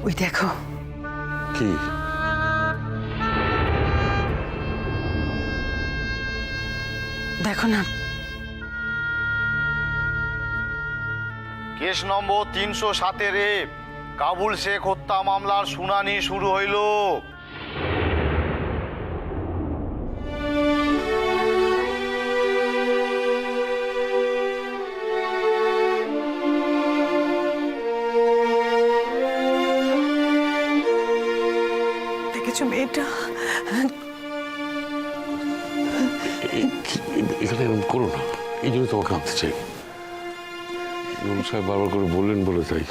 ওই দেখো। কি? দেখো না। কেস নম্বর 307-এ কাবুল শেখ হত্যা মামলার শুনানি শুরু হইল। দেখেছো মেয়েটা? এখানে এরকম করো না, এই জন্য তোমাকে আনতে চাই। ইমাম সাহেব বারবার করে বললেন বলে তাই।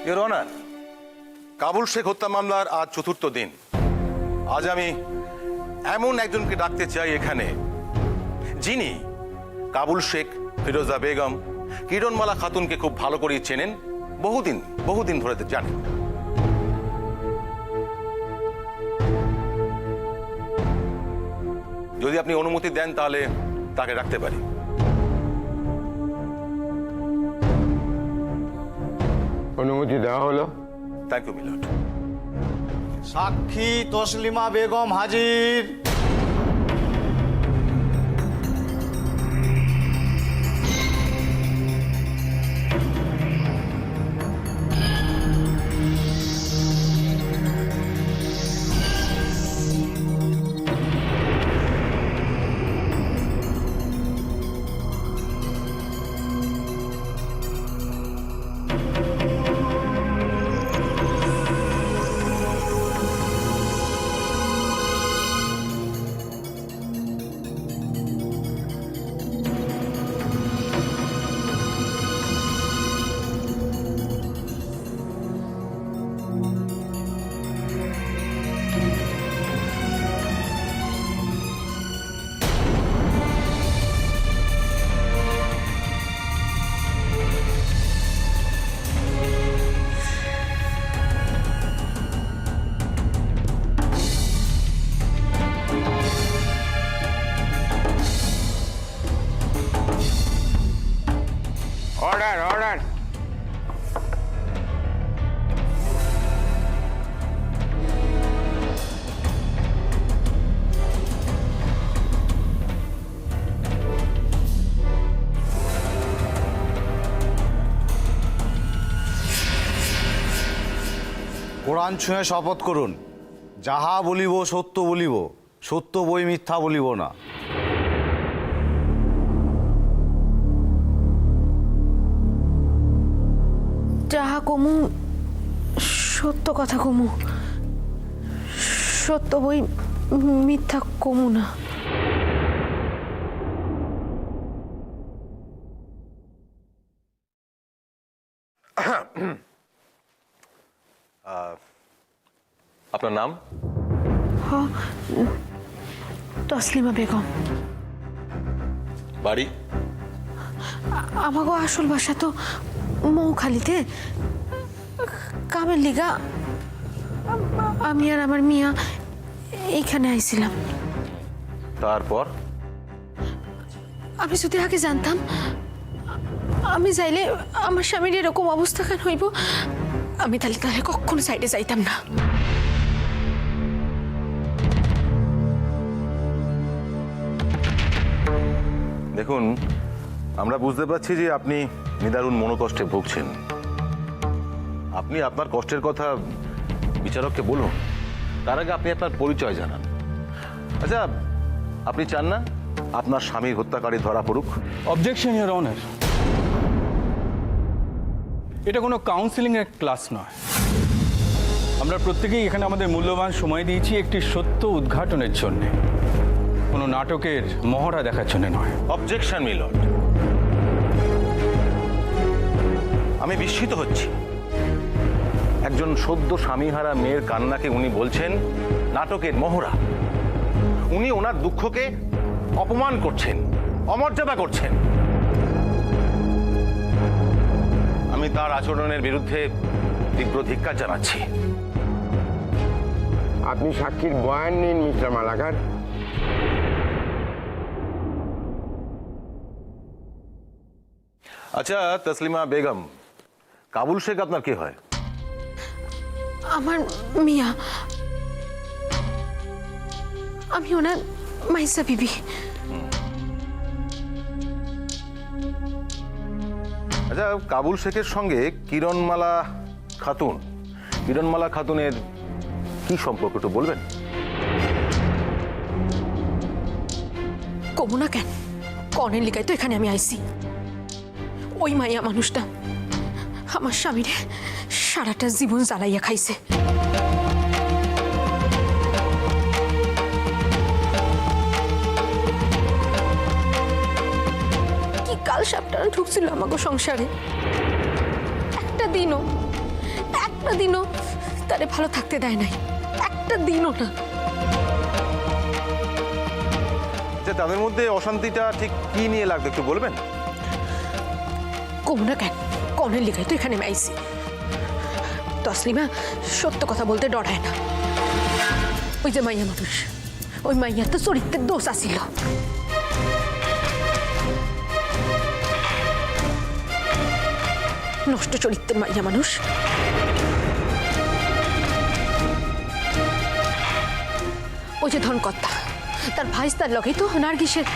ইওর অনার, কাবুল শেখ হত্যা মামলার আজ ৪র্থ দিন। আজ আমি এমন একজনকে ডাকতে চাই এখানে, যিনি কাবুল শেখ, ফিরোজা বেগম, কিরণমালা খাতুনকে খুব ভালো করে চেনেন, বহুদিন ধরে জানেন। যদি আপনি অনুমতি দেন তাহলে তাকে রাখতে পারি। অনুমতি দেওয়া হলো। Thank you মিলট। সাক্ষী তসলিমা বেগম হাজির। Order order. কোরআন ছুঁয়ে শপথ করুন, যাহা বলিব সত্য বলিব, সত্য বই মিথ্যা বলিব না। যাহা কমু সত্য কথা কমু, সত্য বই মিথ্যা কমু না। আপনার নাম? তসলিমা বেগম। বাড়ি? আমাগো আসল বাসা তো মৌখালিতে। কামের লিগা আমি আর আমার মিয়া এইখানে আইছিলাম। তারপর? আমি যদি আগে জানতাম, আমি চাইলে আমার স্বামীর এরকম অবস্থা কেন হইব, আমি তাহলে কখনো সাইডে যাইতাম না। দেখুন, আমরা বুঝতে পারছি যে আপনি নিদারুণ মনোকষ্টে ভুগছেন। আপনি আপনার কষ্টের কথা বিচারককে বলুন, তার আগে আপনি আপনার পরিচয় জানান। আচ্ছা, আপনি চান না আপনার স্বামীর হত্যাকারী ধরা পড়ুক? অবজেকশন ইওর অনার, এটা কোনো কাউন্সিলিং এর ক্লাস নয়। আমরা প্রত্যেকেই এখানে আমাদের মূল্যবান সময় দিয়েছি একটি সত্য উদ্ঘাটনের জন্য, কোনো নাটকের মহড়া দেখার জন্য নয়। অবজেকশন মিলট। আমি বিস্মিত হচ্ছি, একজন সদ্য স্বামীহারা মেয়ের কান্নাকে উনি বলছেন নাটকের মহড়া। উনি ওনার দুঃখকে অপমান করছেন, অমর্যাদা করছেন। আমি তার আচরণের বিরুদ্ধে তীব্র ধিক্কার জানাচ্ছি। আপনি সাক্ষীর বয়ান নিন মিস্টার মালাকার। আচ্ছা তসলিমা বেগম, কাবুল শেখ আপনার কে হয়? আমার মিয়া, আমি ওনার মাইসা বিবি। আচ্ছা, কাবুল শেখের সঙ্গে কিরণমালা খাতুনের কি সম্পর্ক একটু বলবেন? কমু না কেন, কনের লিগাই তো এখানে আমি আইছি। ওই মাইয়া মানুষটা আমার স্বামীরে সারাটা জীবন জ্বালাইয়া খাইছে। কি কাল সাপটা ঢুকছিল আমাকে সংসারে। একটা দিনও তারে ভালো থাকতে দেয় নাই, একটা দিনও না। আচ্ছা, তাদের মধ্যে অশান্তিটা ঠিক কি নিয়ে লাগতো একটু বলবেন? কমু না কেন, কনের লিগাই তো এখানে আমি আইছি। তসলিমা সত্য কথা বলতে ডরায় না। ওই যে মাইয়া মানুষ, ওই মাইয়ার তো চরিত্রের দোষ আসিল। নষ্ট চরিত্রের মাইয়া মানুষ। ওই যে ধনকর্তা, তার ভাইস তার লগেই তো নার্গিসের।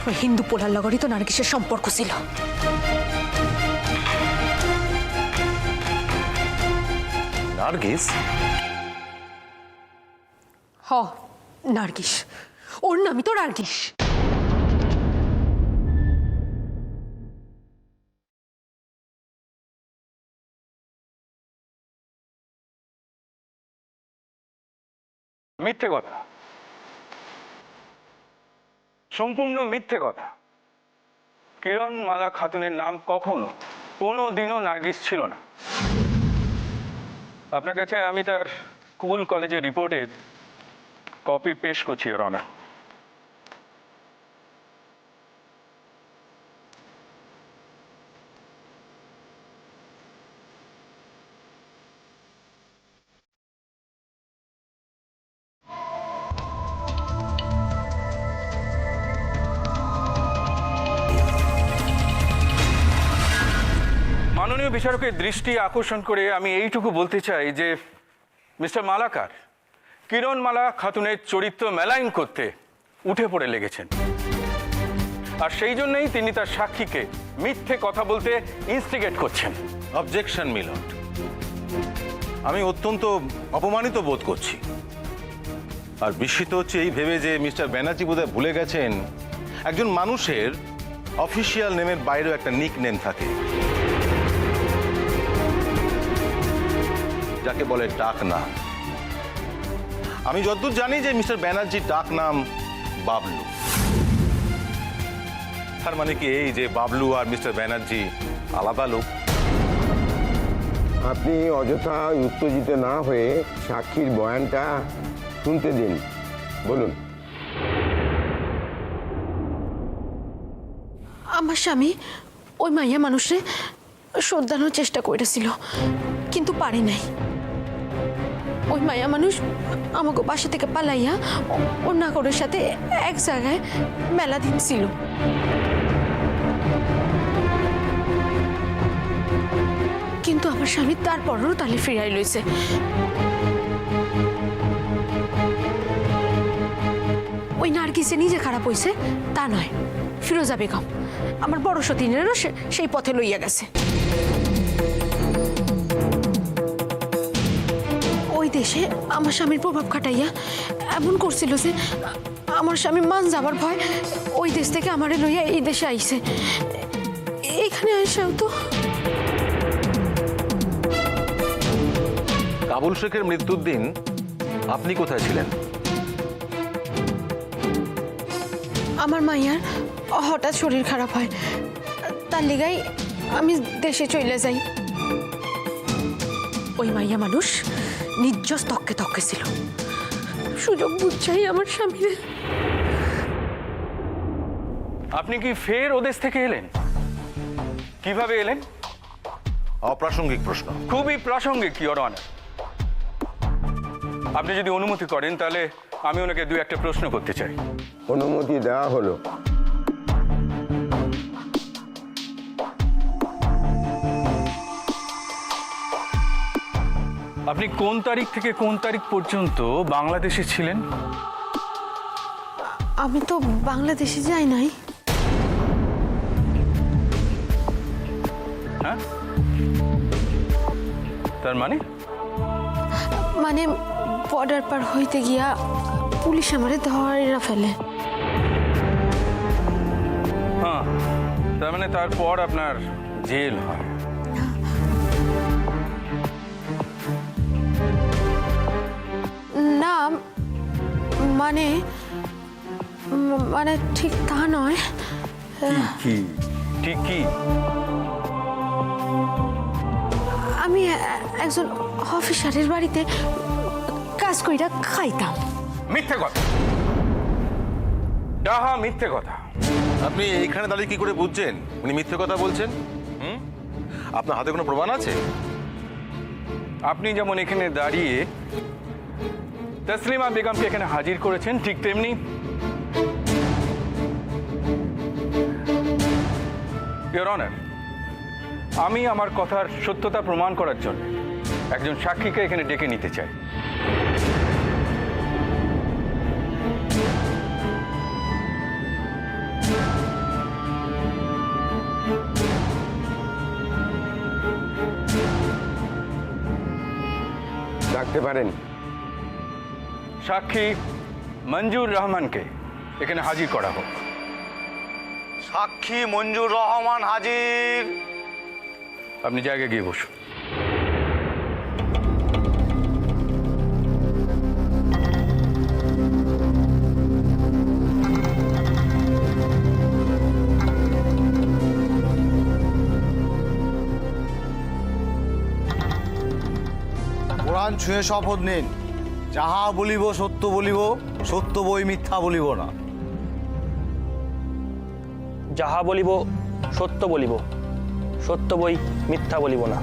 ওই হিন্দু পোলার লগরই তো নার্গিসের সম্পর্ক ছিল। নার্গিস? হ, নার্গিস। ওর নামই তো নার্গিস। মিথ্যে কথা, সম্পূর্ণ মিথ্যে কথা। কিরণমালা খাতুনের নাম কখনো কোনোদিনও নার্গিস ছিল না। আপনার কাছে আমি তার স্কুল কলেজের রিপোর্টের কপি পেশ করছি, ইওর অনার। মাননীয় বিচারকের দৃষ্টি আকর্ষণ করে আমি এইটুকু বলতে চাই যে মিস্টার মালাকার কিরণমালা খাতুনের চরিত্র মেলাইন করতে উঠে পড়ে লেগেছেন, আর সেই জন্যই তিনি তার সাক্ষীকে মিথ্যে কথা বলতে ইনস্টিগেট করছেন। অবজেকশন মিলট। আমি অত্যন্ত অপমানিত বোধ করছি আর বিস্মিত হচ্ছে এই ভেবে যে মিস্টার ব্যানার্জি বোধহয় ভুলে গেছেন একজন মানুষের অফিসিয়াল নেমের বাইরেও একটা নিক নেম থাকে, যাকে বলে ডাক নাম। আমি যতদূর জানি যে মিস্টার ব্যানার্জির ডাক নাম বাবলু। তার মানে কি এই যে বাবলু আর মিস্টার ব্যানার্জি আলাদা লোক? আপনি অযথা উত্তেজিত না হয়ে সাক্ষীর বয়ানটা শুনতে দিন, বলুন। আমার স্বামী ওই মাইয়া মানুষে শ্রদ্ধানোর চেষ্টা করেছিল, কিন্তু পারে নাই। ওই মায়া মানুষ আমাকে বাসা থেকে পালাইয়া ওর নাগরের সাথে এক জায়গায় মেলা দিন ছিল। কিন্তু আমার স্বামী তারপরও তালে ফিরাই লইছে। ওই নার্গিসে নিজে খারাপ হইছে তা নয়, ফিরোজা বেগম আমার বড় সতীনেরও সেই পথে লইয়া গেছে। ওই দেশে আমার স্বামীর প্রভাব খাটাইয়া এমন করছিল যে আমার স্বামী মান যাবার ভয় ওই দেশ থেকে আমারে লইয়া এই দেশে আইছে। এখানে আইসাও তো কাবুল শেখের মৃত্যুর দিন আপনি কোথায় ছিলেন? আমার মাইয়ার হঠাৎ শরীর খারাপ হয়, তার লিগাই আমি দেশে চলে যাই। ওই মাইয়া মানুষ নির্জস তককে তককে ছিল, সুযোগ বুঝছাই আমার স্বামীরে। আপনি কি ফের ওদেশ থেকে এলেন? কিভাবে এলেন? অপ্রাসঙ্গিক প্রশ্ন। খুবই প্রাসঙ্গিক, ইওর অনার। আপনি যদি অনুমতি করেন তাহলে আমি ওনাকে দু একটা প্রশ্ন করতে চাই। অনুমতি দেওয়া হলো। আপনি কোন তারিখ থেকে কোন তারিখ পর্যন্ত বাংলাদেশে ছিলেন? আমি তো বাংলাদেশে যাই নাই। হ্যাঁ, তার মানে? মানে বর্ডার পার হইতে গিয়া পুলিশ আমারে ধরে ফেলে। হ্যাঁ, তার মানে তারপর আপনার জেল হয়। না, মানে মানে ঠিক তা নয়। কি ঠিক কি? আমি একজন অফিসারের বাড়িতে কাজ কইরা খাইতাম। মিথ্যে কথা, ডাহা মিথ্যে কথা। আপনি এইখানে দাঁড়িয়ে কি করে বুঝছেন উনি মিথ্যে কথা বলছেন? আপনার হাতে কোনো প্রমাণ আছে? আপনি যেমন এখানে দাঁড়িয়ে তসলিমা বেগমকে এখানে হাজির করেছেন, ঠিক তেমনি ইওর অনার, আমি আমার কথার সত্যতা প্রমাণ করার জন্য একজন সাক্ষীকে এখানে ডেকে নিতে চাই। ডাকতে পারেন। সাক্ষী মঞ্জুর রহমানকে এখানে হাজির করা হোক। সাক্ষী মঞ্জুর রহমান হাজির। আপনি জায়গায় গিয়ে বসুন। কোরআন ছুঁয়ে শপথ নিন। যাহা বলিব সত্য বলিব, সত্য বই মিথ্যা বলিব না। যাহা বলিব সত্য বলিব, সত্য বই মিথ্যা বলিব না।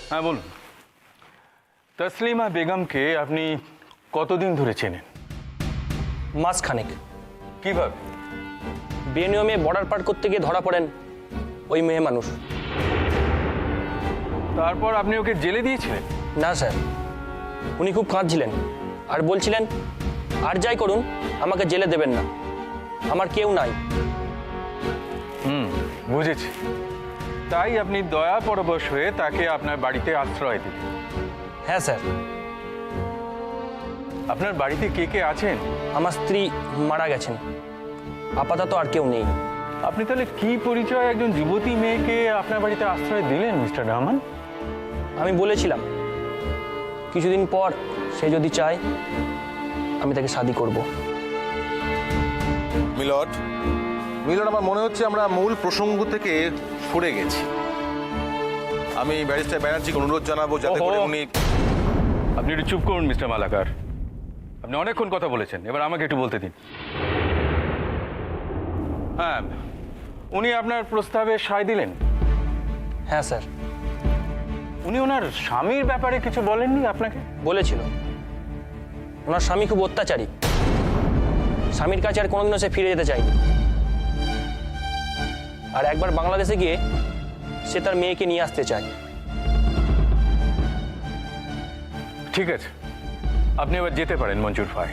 হ্যাঁ বলুন, তসলিমা বেগমকে আপনি কতদিন ধরে চেনেন? মাসখানেক। কিভাবে? বেনিয়মে বর্ডার পার করতে গিয়ে ধরা পড়েন ওই মেয়ে মানুষ। তারপর আপনি ওকে জেলে দিয়েছিলেন? না স্যার, উনি খুব কাঁদছিলেন আর বলছিলেন আর যাই করুন আমাকে জেলে দেবেন না, আমার কেউ নাই। বুঝেছি। তাই আপনি দয়া পরবশ হয়ে তাকে আপনার বাড়িতে আশ্রয় দিলেন? হ্যাঁ স্যার। আপনার বাড়িতে কে কে আছেন? আমার স্ত্রী মারা গেছেন, আপাতত আর কেউ নেই। আপনি তাহলে কি পরিচয় একজন যুবতী মেয়েকে আপনার বাড়িতে আশ্রয় দিলেন মিস্টার রহমান? আমি বলেছিলাম কিছুদিন পর সে যদি চায় আমি তাকে শাদী করব। মিলট, আমার মনে হচ্ছে আমরা মূল প্রসঙ্গ থেকে সরে গেছি। আমি ব্যারিস্টার ব্যানার্জিকে অনুরোধ জানাবো যাতে করে উনি। আপনি একটু চুপ করুন মিস্টার মালাকার, আপনি অনেকক্ষণ কথা বলেছেন, এবার আমাকে একটু বলতে দিন। হ্যাঁ, উনি আপনার প্রস্তাবে সায় দিলেন? হ্যাঁ স্যার। উনি ওনার স্বামীর ব্যাপারে কিছু বলেননি আপনাকে? বলেছিল ওনার স্বামী খুব অত্যাচারী, স্বামীর কাছে আর কোনোদিনও সে ফিরে যেতে চায়নি। আর একবার বাংলাদেশে গিয়ে সে তার মেয়েকে নিয়ে আসতে চায়। ঠিক আছে, আপনি এবার যেতে পারেন মঞ্জুর ভাই।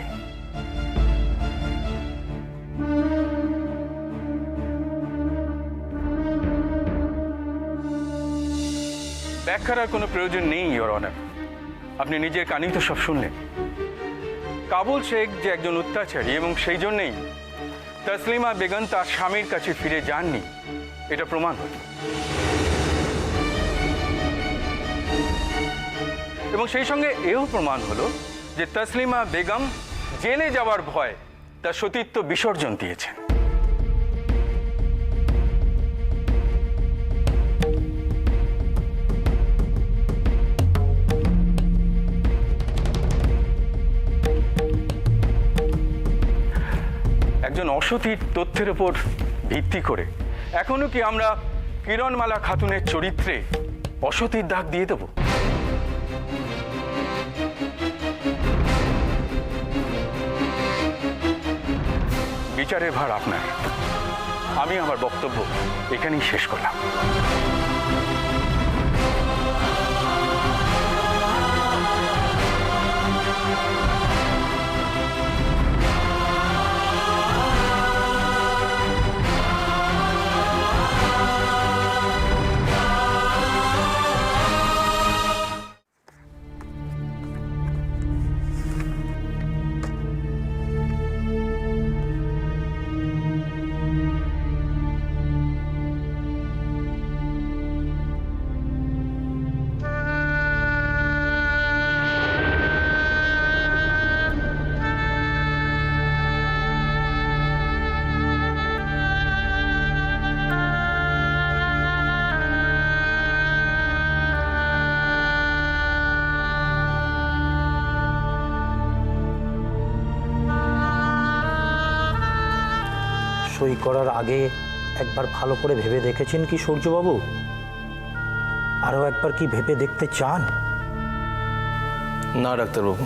ব্যাখ্যার আর কোনো প্রয়োজন নেই ইওর অনার, আপনি নিজের কানেই তো সব শুনলেন। কাবুল শেখ যে একজন অত্যাচারী এবং সেই জন্যেই তসলিমা বেগম তার স্বামীর কাছে ফিরে যাননি, এটা প্রমাণ হল। এবং সেই সঙ্গে এও প্রমাণ হলো যে তসলিমা বেগম জেলে যাওয়ার ভয় তার সতীত্ব বিসর্জন দিয়েছেন। একজন অসতীর তথ্যের উপর ভিত্তি করে এখনো কি আমরা কিরণমালা খাতুনের চরিত্রে অসতীর দাগ দিয়ে দেব? বিচারের ভার আপনার। আমি আমার বক্তব্য এখানেই শেষ করলাম। সই করার আগে একবার ভালো করে ভেবে দেখেছেন কি সূর্যবাবু? আরও একবার কি ভেবে দেখতে চান? না ডাক্তারবাবু,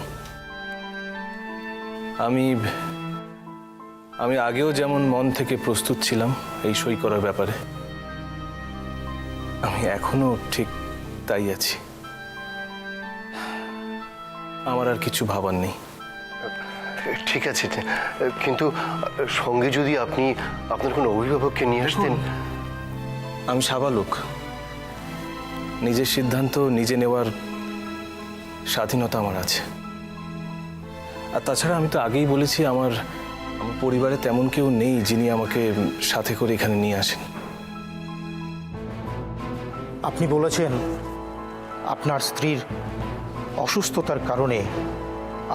আমি আগেও যেমন মন থেকে প্রস্তুত ছিলাম এই সই করার ব্যাপারে, আমি এখনো ঠিক তাই আছি। আমার আর কিছু ভাবার নেই। ঠিক আছে, কিন্তু সঙ্গে যদি আপনি আপনার কোনো অভিভাবককে নিয়ে আসতেন। আমি সাবালক, নিজের সিদ্ধান্ত নিজে নেওয়ার স্বাধীনতা আমার আছে। আর তাছাড়া আমি তো আগেই বলেছি আমার পরিবারে তেমন কেউ নেই যিনি আমাকে সাথে করে এখানে নিয়ে আসেন। আপনি বলেছেন আপনার স্ত্রীর অসুস্থতার কারণে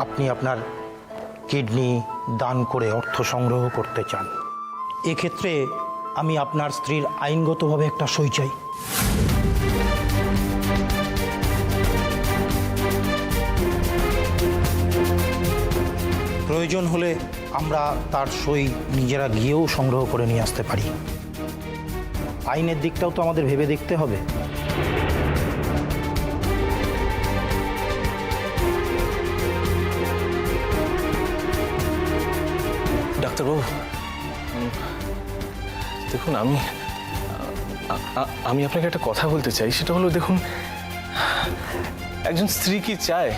আপনি আপনার কিডনি দান করে অর্থ সংগ্রহ করতে চান। এক্ষেত্রে আমি আপনার স্ত্রীর আইনগতভাবে একটা সই চাই। প্রয়োজন হলে আমরা তার সই নিজেরা গিয়েও সংগ্রহ করে নিয়ে আসতে পারি। আইনের দিকটাও তো আমাদের ভেবে দেখতে হবে। ডাক্তারবাবু, দেখুন আমি আপনাকে একটা কথা বলতে চাই। সেটা হলো, দেখুন, একজন স্ত্রী কি চায়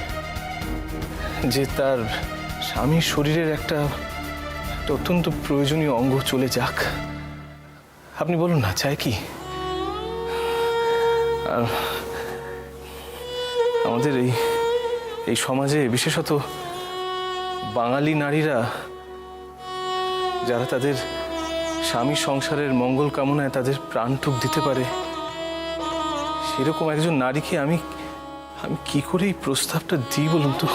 যে তার স্বামীর শরীরের একটা অত্যন্ত প্রয়োজনীয় অঙ্গ চলে যাক? আপনি বলুন না, চায় কি? আর আমাদের এই সমাজে বিশেষত বাঙালি নারীরা যারা তাদের স্বামী সংসারের মঙ্গল কামনায় তাদের প্রাণটুক দিতে পারে, সেরকম একজন নারীকে আমি কি করে এই প্রস্তাবটা দিই বলুন তো?